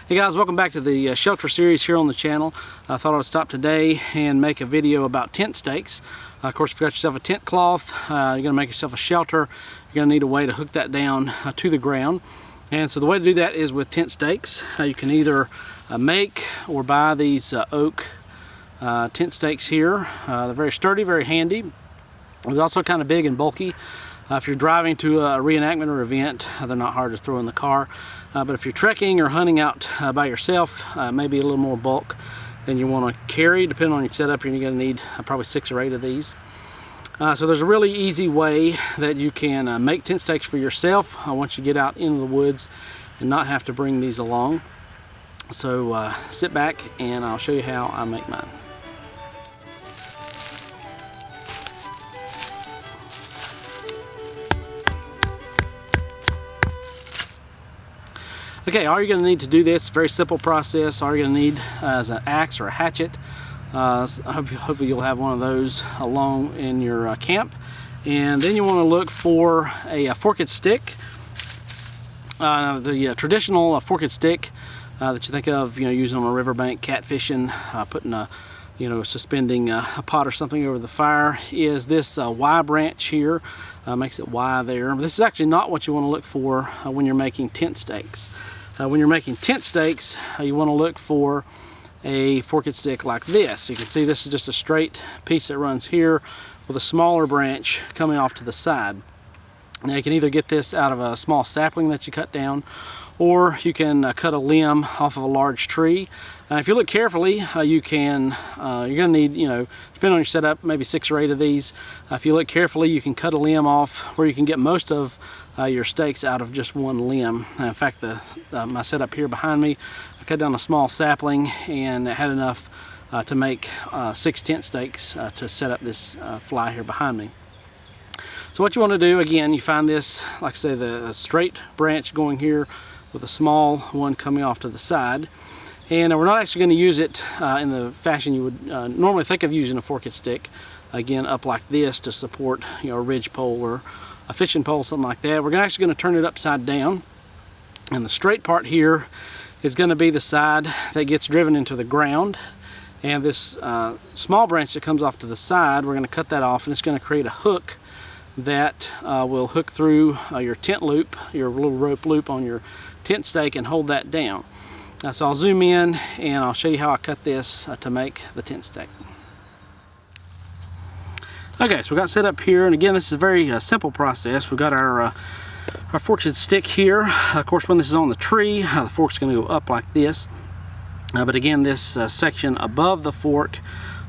Hey guys, welcome back to the shelter series here on the channel. I thought I would stop today and make a video about tent stakes. Of course, if you got yourself a tent cloth, you're going to make yourself a shelter, you're going to need a way to hook that down to the ground. And so the way to do that is with tent stakes. You can either make or buy these oak tent stakes here. They're very sturdy, very handy. They're also kind of big and bulky. If you're driving to a reenactment or event, they're not hard to throw in the car. But if you're trekking or hunting out by yourself, maybe a little more bulk than you want to carry. Depending on your setup, you're going to need probably 6 or 8 of these. So there's a really easy way that you can make tent stakes for yourself once you get out into the woods and not have to bring these along. So sit back and I'll show you how I make mine. Okay, all you're going to need to do this, very simple process. All you're going to need is an axe or a hatchet. Hopefully you'll have one of those along in your camp. And then you want to look for a forked stick. The traditional forked stick that you think of, using on a riverbank, catfishing, putting a, suspending a pot or something over the fire, is this Y branch here. Makes it Y there. But this is actually not what you want to look for when you're making tent stakes. When you're making tent stakes, you want to look for a forked stick like this. You can see this is just a straight piece that runs here with a smaller branch coming off to the side. Now you can either get this out of a small sapling that you cut down, or you can cut a limb off of a large tree. If you look carefully, you're going to need, depending on your setup, maybe 6 or 8 of these. If you look carefully, you can cut a limb off where you can get most of your stakes out of just one limb. In fact, my setup here behind me, I cut down a small sapling and it had enough to make 6 tent stakes to set up this fly here behind me. So what you want to do, again, you find this, like I say, the straight branch going here with a small one coming off to the side. And we're not actually going to use it in the fashion you would normally think of using a forked stick. Again, up like this to support a ridge pole or a fishing pole, something like that. We're actually going to turn it upside down. And the straight part here is going to be the side that gets driven into the ground. And this small branch that comes off to the side, we're going to cut that off, and it's going to create a hook that will hook through your tent loop, your little rope loop on your tent stake, and hold that down. So I'll zoom in and I'll show you how I cut this to make the tent stake. Okay, so we got set up here, and again, this is a very simple process. We've got our forked stick here. Of course, when this is on the tree, the fork's going to go up like this. But again, this section above the fork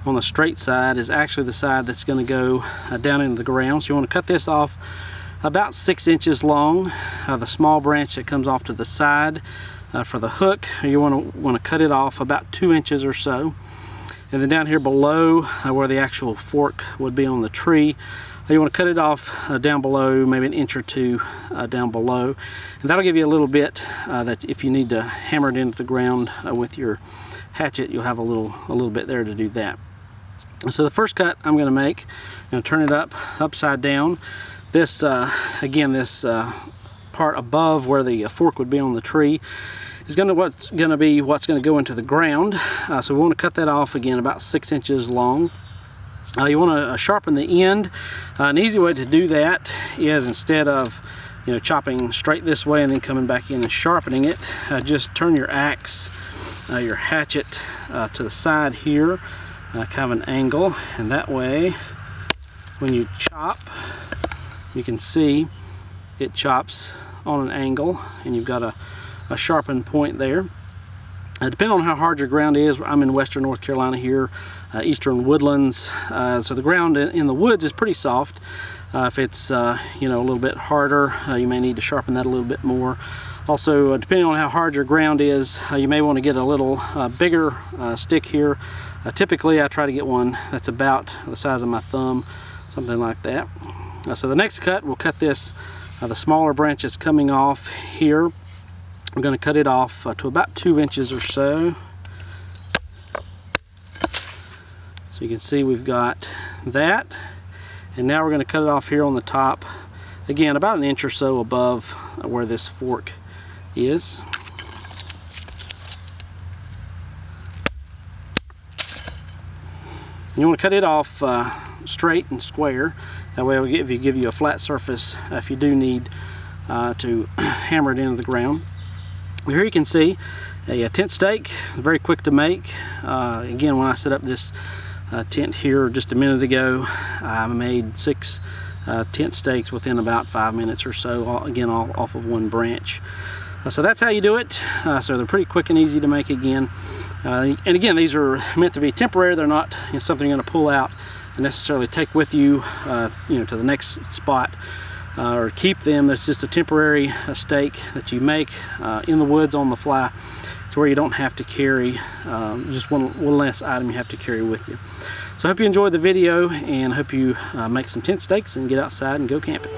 on the straight side is actually the side that's going to go down into the ground. So you want to cut this off about 6 inches long. The small branch that comes off to the side for the hook, you want to cut it off about 2 inches or so. And then down here below, where the actual fork would be on the tree, you want to cut it off down below, maybe 1 inch or 2 down below. And that'll give you a little bit that if you need to hammer it into the ground with your hatchet, you'll have a little bit there to do that. So the first cut I'm going to make, I'm going to turn it upside down. This, again, this part above where the fork would be on the tree is what's going to go into the ground. So we want to cut that off again about 6 inches long. You want to sharpen the end. An easy way to do that is, instead of chopping straight this way and then coming back in and sharpening it, just turn your axe, your hatchet to the side here, kind of an angle, and that way when you chop, you can see it chops on an angle, and you've got a sharpened point there. Depending on how hard your ground is, I'm in western North Carolina here, eastern woodlands, so the ground in the woods is pretty soft. If it's a little bit harder, you may need to sharpen that a little bit more. Also, depending on how hard your ground is, you may want to get a little bigger stick here. Typically I try to get one that's about the size of my thumb, something like that. So the next cut, we'll cut this, the smaller branches coming off here. I'm going to cut it off to about 2 inches or so. So you can see we've got that. And now we're going to cut it off here on the top. Again, about 1 inch or so above where this fork is. And you want to cut it off straight and square. That way it'll give you a flat surface if you do need to hammer it into the ground. Here you can see a tent stake, very quick to make. Again, when I set up this tent here just a minute ago, I made 6 tent stakes within about 5 minutes or so, again all off of one branch. So that's how you do it. So they're pretty quick and easy to make again. And again, these are meant to be temporary. They're not something you're going to pull out and necessarily take with you, to the next spot. Or keep them. That's just a temporary stake that you make in the woods on the fly, to where you don't have to carry just one less item you have to carry with you. So I hope you enjoyed the video, and I hope you make some tent stakes and get outside and go camping.